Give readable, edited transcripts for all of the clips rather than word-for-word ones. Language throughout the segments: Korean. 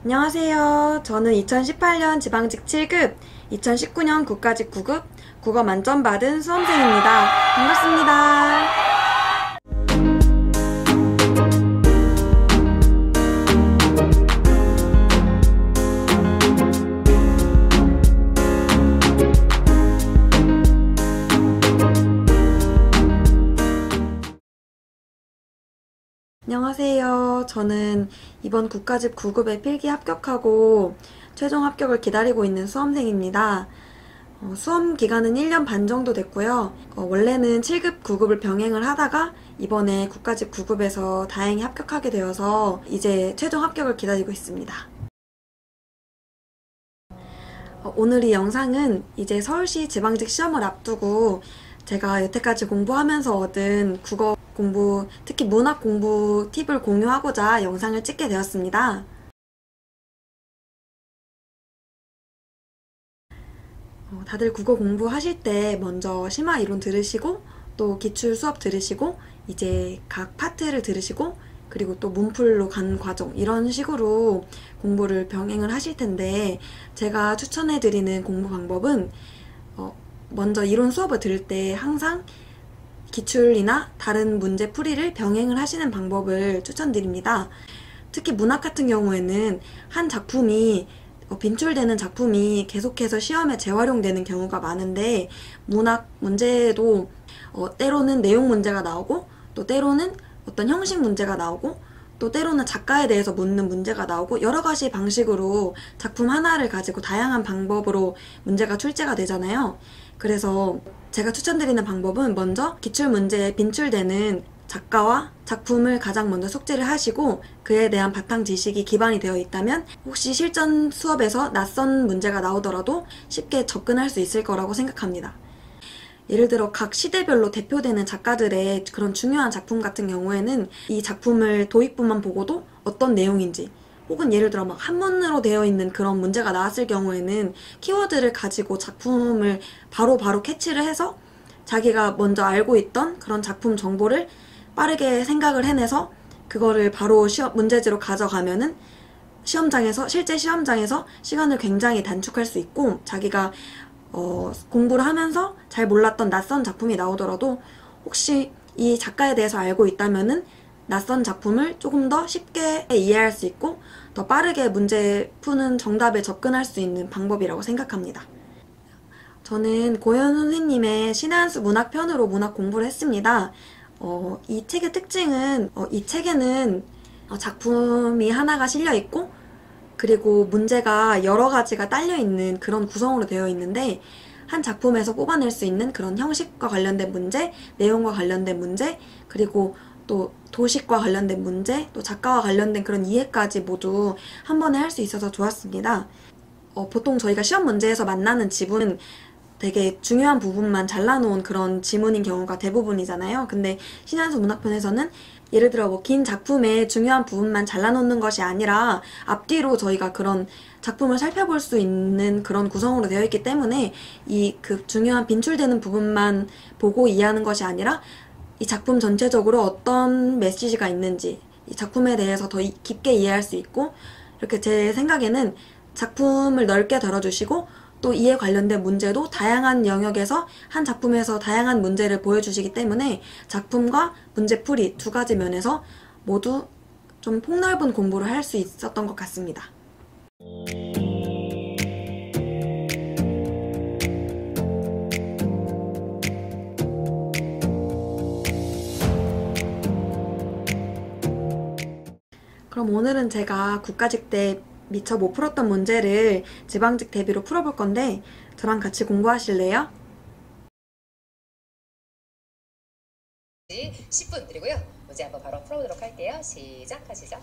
안녕하세요. 저는 2018년 지방직 7급, 2019년 국가직 9급, 국어 만점 받은 수험생입니다. 반갑습니다. 안녕하세요. 저는 이번 국가직 9급에 필기 합격하고 최종 합격을 기다리고 있는 수험생입니다. 수험 기간은 1년 반 정도 됐고요. 원래는 7급, 9급을 병행을 하다가 이번에 국가직 9급에서 다행히 합격하게 되어서 이제 최종 합격을 기다리고 있습니다. 오늘 이 영상은 이제 서울시 지방직 시험을 앞두고 제가 여태까지 공부하면서 얻은 국어 공부, 특히 문학 공부 팁을 공유하고자 영상을 찍게 되었습니다. 다들 국어 공부하실 때 먼저 심화 이론 들으시고 또 기출 수업 들으시고 이제 각 파트를 들으시고 그리고 또 문풀로 가는 과정 이런 식으로 공부를 병행을 하실 텐데 제가 추천해드리는 공부 방법은 먼저 이론 수업을 들을 때 항상 기출이나 다른 문제 풀이를 병행을 하시는 방법을 추천드립니다. 특히 문학 같은 경우에는 한 작품이 빈출되는 작품이 계속해서 시험에 재활용되는 경우가 많은데 문학 문제도 때로는 내용 문제가 나오고 또 때로는 어떤 형식 문제가 나오고 또 때로는 작가에 대해서 묻는 문제가 나오고 여러 가지 방식으로 작품 하나를 가지고 다양한 방법으로 문제가 출제가 되잖아요. 그래서 제가 추천드리는 방법은 먼저 기출문제에 빈출되는 작가와 작품을 가장 먼저 숙지를 하시고 그에 대한 바탕 지식이 기반이 되어 있다면 혹시 실전 수업에서 낯선 문제가 나오더라도 쉽게 접근할 수 있을 거라고 생각합니다. 예를 들어 각 시대별로 대표되는 작가들의 그런 중요한 작품 같은 경우에는 이 작품을 도입부만 보고도 어떤 내용인지 혹은 예를 들어 막 한문으로 되어 있는 그런 문제가 나왔을 경우에는 키워드를 가지고 작품을 바로 캐치를 해서 자기가 먼저 알고 있던 그런 작품 정보를 빠르게 생각을 해내서 그거를 바로 문제지로 가져가면은 실제 시험장에서 시간을 굉장히 단축할 수 있고 자기가 공부를 하면서 잘 몰랐던 낯선 작품이 나오더라도 혹시 이 작가에 대해서 알고 있다면은 낯선 작품을 조금 더 쉽게 이해할 수 있고 더 빠르게 문제 푸는 정답에 접근할 수 있는 방법이라고 생각합니다. 저는 고현 선생님의 신의 한 수 문학편으로 문학 공부를 했습니다. 이 책의 특징은 이 책에는 작품이 하나가 실려 있고 그리고 문제가 여러 가지가 딸려 있는 그런 구성으로 되어 있는데 한 작품에서 뽑아낼 수 있는 그런 형식과 관련된 문제, 내용과 관련된 문제, 그리고 또 도식과 관련된 문제, 또 작가와 관련된 그런 이해까지 모두 한 번에 할 수 있어서 좋았습니다. 보통 저희가 시험 문제에서 만나는 지문은 되게 중요한 부분만 잘라놓은 그런 지문인 경우가 대부분이잖아요. 근데 신한수 문학편에서는 예를 들어 뭐 긴 작품의 중요한 부분만 잘라놓는 것이 아니라 앞뒤로 저희가 그런 작품을 살펴볼 수 있는 그런 구성으로 되어 있기 때문에 이 그 중요한 빈출되는 부분만 보고 이해하는 것이 아니라 이 작품 전체적으로 어떤 메시지가 있는지 이 작품에 대해서 더 깊게 이해할 수 있고 이렇게 제 생각에는 작품을 넓게 다뤄주시고 또 이에 관련된 문제도 다양한 영역에서 한 작품에서 다양한 문제를 보여주시기 때문에 작품과 문제풀이 두 가지 면에서 모두 좀 폭넓은 공부를 할 수 있었던 것 같습니다. 그럼 오늘은 제가 국가직 때 미처 못 풀었던 문제를 지방직 대비로 풀어볼 건데 저랑 같이 공부하실래요? 10분 드리고요. 문제 한번 바로 풀어보도록 할게요. 시작하시죠.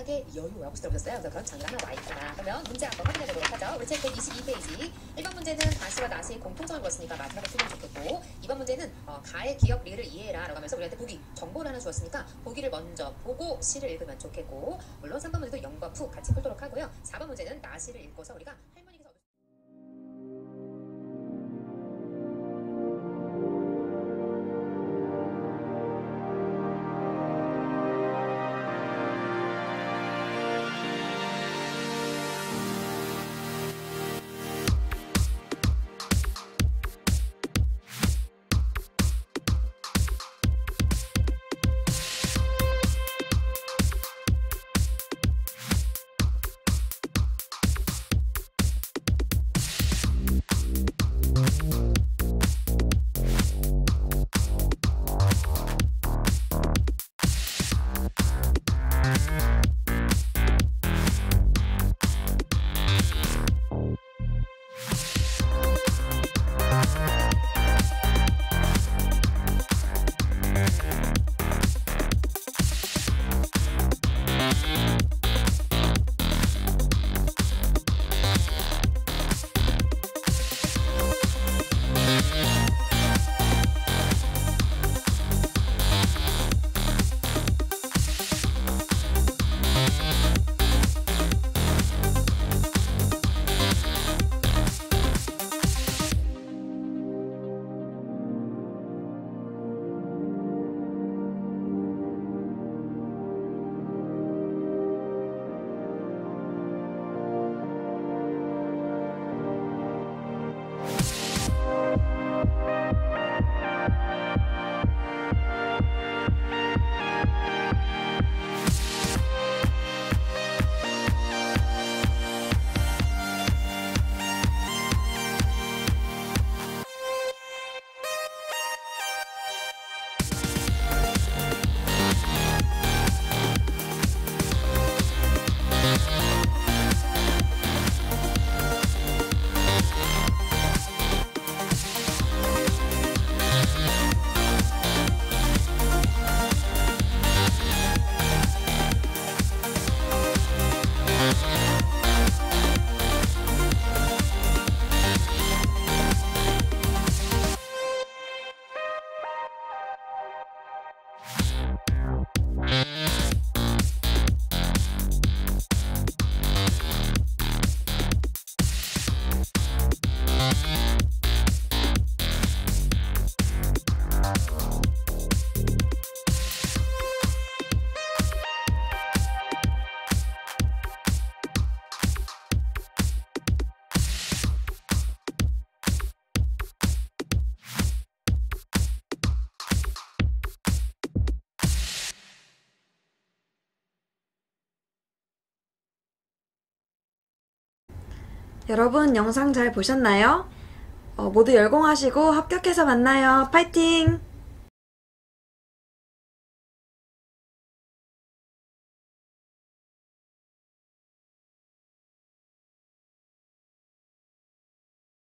생각에 여유가 혹시 들어보셨어요? 그래서 그런 장르가 하나 와 있구나. 그러면 문제 한번 확인해 보도록 하죠. 우리 책 122페이지. 1번 문제는 다시와 다시 공통점을 물었으니까 마지막에 풀면 좋겠고, 2번 문제는 가의 기억 리를 이해해라 라고 하면서 우리한테 보기, 정보를 하나 주었으니까 보기를 먼저 보고 시를 읽으면 좋겠고, 물론 3번 문제도 영과 푸 같이 풀도록 하고요. 4번 문제는 나시를 읽고서 우리가 할머니께서 여러분 영상 잘 보셨나요? 모두 열공하시고 합격해서 만나요. 파이팅!